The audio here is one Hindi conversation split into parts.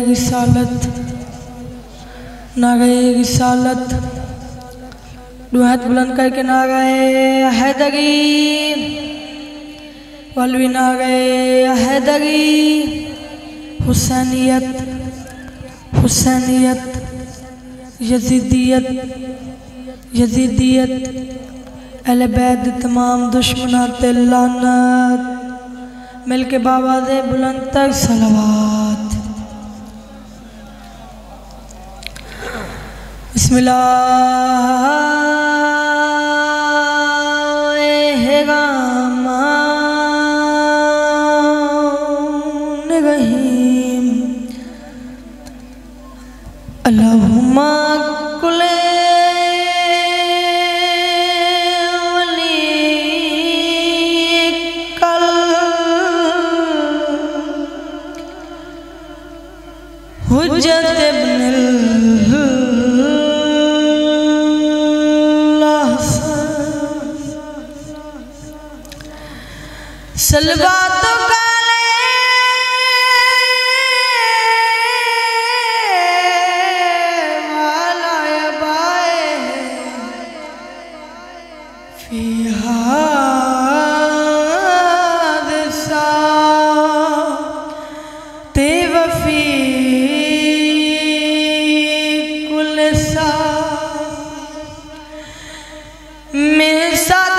रिसालत नारे रिसालत दो हाथ बुलंद करके नारे हैदरी वलवी नारे हैदरी हुसैनियत हुसैनियत यजीदियत यजीदियत अहले बैत तमाम दुश्मनाते लानत मिलके बाबा दे बुलंद तक सलावत। बिस्मिल्लाहिर्रहमानिर्रहीम अल्लाहुम्मा कुले हुज्जत इब्नुल सलवातो काले वाला बाए फिहा दिसा तेवफी कुलसा में साथ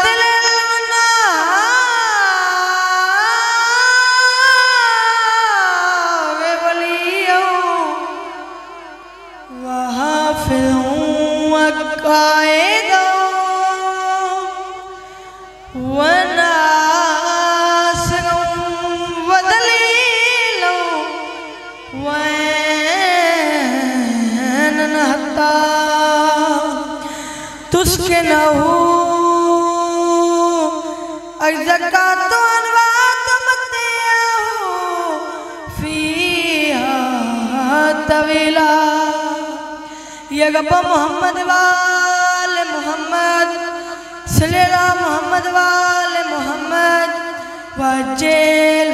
तुझके न हो ज़कात अनवात मते हो फीहा तवीला ये गप्पा मोहम्मद वाले मोहम्मद सल्लल्लाहु मोहम्मद वाले मोहम्मद वजेल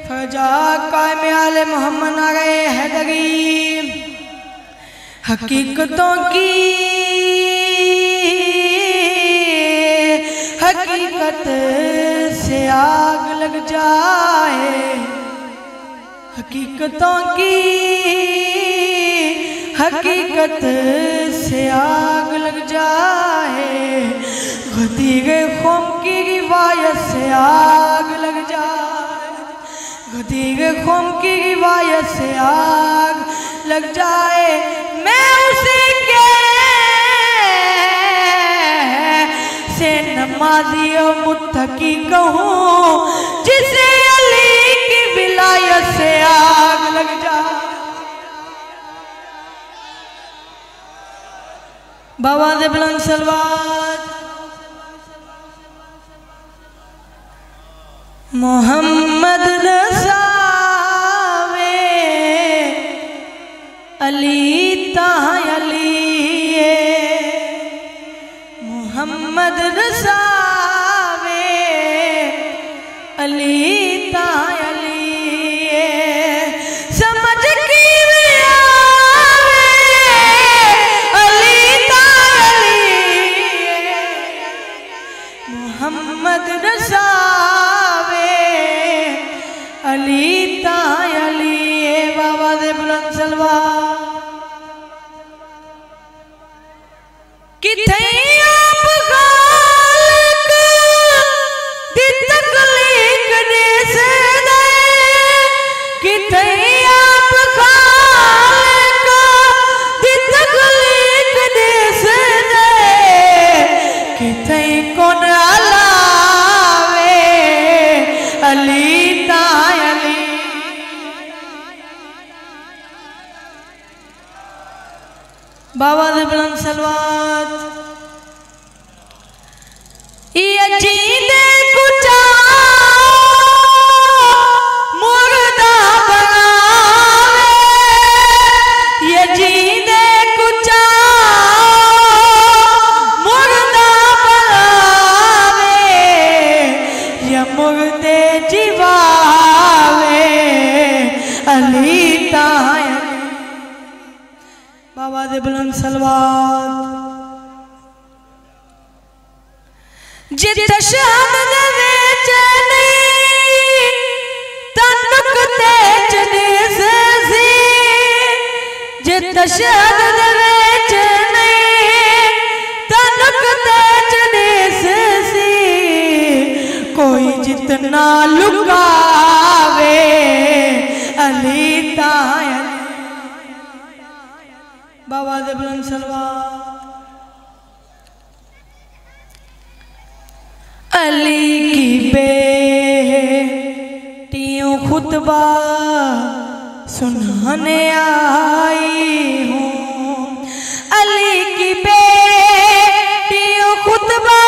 फजा कायम आले मोहम्मद आ गए हैदरी हकीकतों की हकीकत से आग लग जाए हकीकतों की हकीकत से आग लग जाए गदीरे ख़ौम की रिवायत से आग लग जाए गदीरे ख़ौम की रिवायत से आग लग जाए मैं उसे के से नमाज़ी और मुत्तकी कहूँ जिसे अली की विलायत से आग लग जाए। बाबा दे बुलंद सलवात मोहम्मद रसावे अली ताह अली मोहम्मद रसावे अली ताह अली समझ की आवे अली ताह अली मोहम्मद रसावे अली ताह अली बाबा दे बुलंद सलवात किथे आप खालिक दी तकलीक दे से दे किथे आप खालिक दी तकलीक दे से दे किथे कौन अलावे अली ताह अली बाबा दे बुलंद सलवात ये जीने कुचा मुर्दा बनावे ये जीने कुचा मुर्दा बनावे ये मुर्दे जीवावे अली ताह बाबा दे बुलंद सलवात जित शहद दे विच नहीं तनुक तेज सी जित शहद दे विच नहीं तनुक तेज सी कोई जितना लुकावे अली ताया बाबा दे बुलंद सलवात अली की बेटियों खुतबा सुनाने आई हूँ अली की बेटियों खुतबा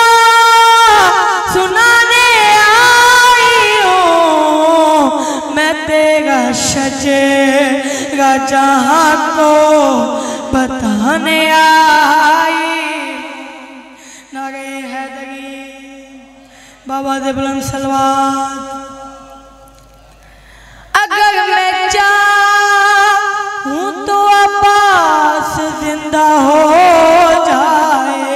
सुनाने आई हूँ मैं तेरा शजरा जहाँ को बताने आई नारे हैदरी बाबा दे बुलंद सलवात अगर मैं चाहूं तो अब्बास जिंदा हो जाए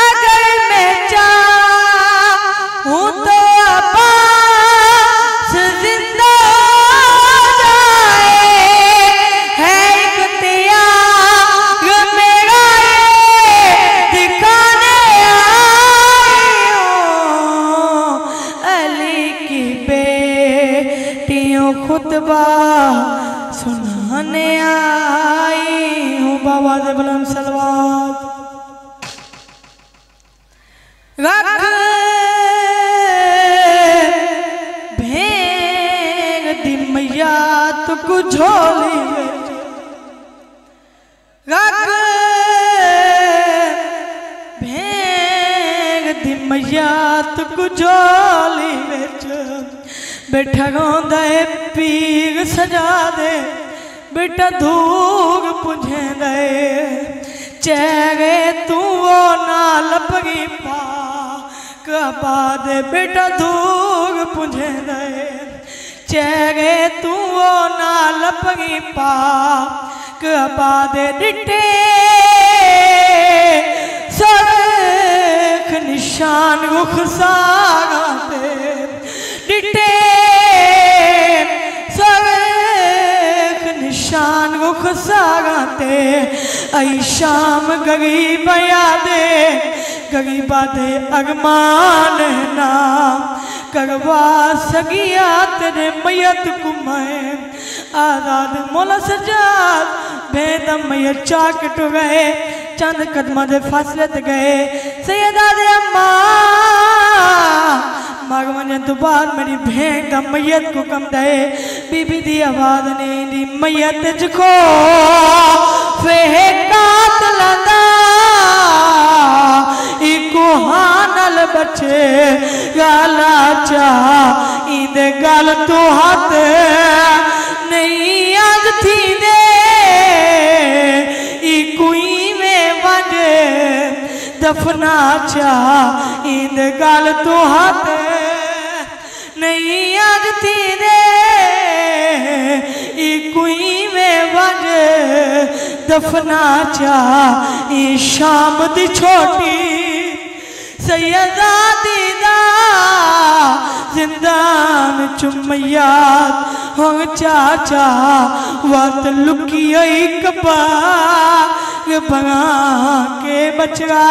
अगर मैं चाहूं तो अब्बास जिंदा हो जाए है इख्तियार मेरा ये दिखाने आई हूँ अली की बेटियों खुतबा सुनाने आई हूँ बाबा दे बुलंद सलवात रख भेंग दी मैया तुकु झोली रख भेंग दी मैया तुकु झोली विच बैठा गाँदा पीर सजा दे बेटा धूग पुझे दे चेहरे तू वो नाल पगी पा कबा दे बेटा धूग पुझे दे चेहरे तू वो नाल पगी पा कबा दे डिटे सरख निशान रुख सागा दे डिटे निशान रुख सागाते आई शाम गरीब यादे गरीबा दे अरमान ना करवा सगिया तेरे मैयत कुमाए आजाद मोला सजाद बेदम मैयत चाक टू गए चंद कदमा दे फासले ते गए सैयदा दे अम्मा मगवने तो बाद मेरी भेंग दा मैयत को कम दे बीबी दी आवाज ने दी मैयत जखो फे कातलदा इको हानल बचे गाला चा इंदे गल तो हाथ नहीं आज थी दे इकुई में वजे दफना चा इंदे गल तो हाथ नहीं याद थी दे इकुई में वजे दफना चा शाम दी छोटी सैयदा दीदा जिंदान चुमैयात हो चाचा वत लुकी कपा भगा के बचरा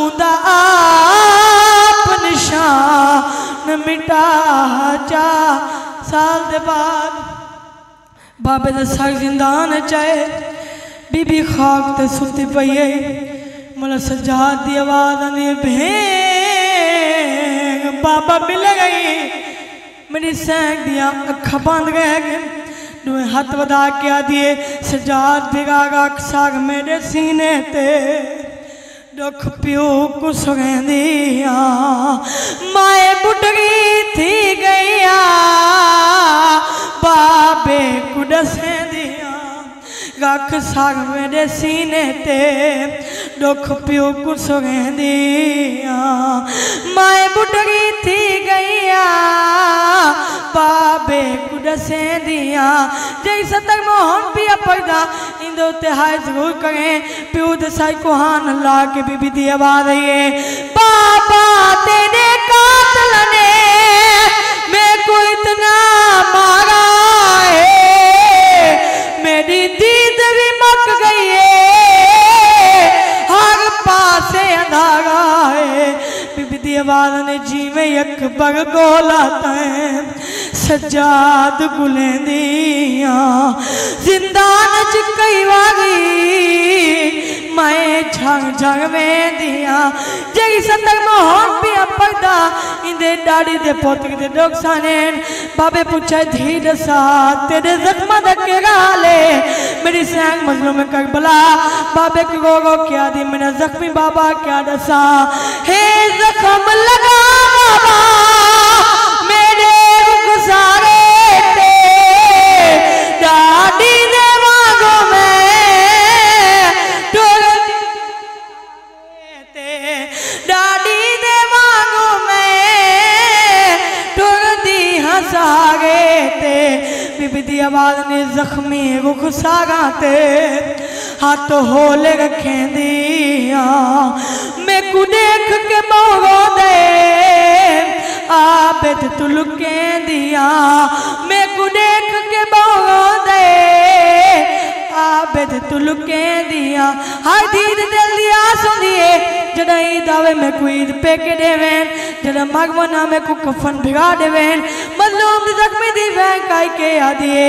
उदा आप निशान मिटा चा साल दे बाद बाबे दे साग जिंदान चाहे बीबी खाक ते सुती पई है मला सजाद दी आवाज आनी भेंग बाबा मिल गई मेरी सैंक दिया अखा बंद गए दुए हाथ वधा के आदिए सजाद भिगागा साग मेरे सीने ते दुख प्यो को सुगंदिया माए बुढ़गी थी गईया बाबे कुडसे दिया रख साग मेरे सीने ते दुख पियो को सुगंदिया माए बुढ़ी थी गईया बाबे को दसे दिया जैसा तक मोहन पिया पैदा इंदो तिहाई जरूर करें पियो दसाई को हान ला के बीबी दी आवाज है बाबा तेरे कातल ने मैं को इतना मारा है मेरी दीद भी मक गई है हर पासे अंधारा है बीबी दी आवाज ने जीवे अकबर गोला तैं सजाद गुलेंदिया जिंदान च कई वारी मैं झंग झंग में दिया जई सतर मोहन पिया पैदा इंदे डाड़ी दे पोतक दे डोक्साने बाबे पूछे धीर सा तेरे जख्म दके गाले मेरी सैंग मजलूम में करबला बाबे को गो क्या दी मैंने जख्मी बाबा क्या दसा हे जख्म लगा बाबा मेरे गुजारे ते डाड़ी दे मांगो में डाड़ी दे मांगो में टुरदी हंसागे ते बीबी दी आवाज ने जख्मी रुख सागा ते हाथ होले रखें दिया मैं को देख के मोहो दे आबद तुलके दिया मैं को देख के मोहो दे आबद तुलके दिया हाय धीर दिल दिया सुनिए जड़ाई दावे में कोई पे के देवें जड़ा मगवना में को कफन भिगा देवें मजलूम दी जख्मी दी वैं काई के आदिए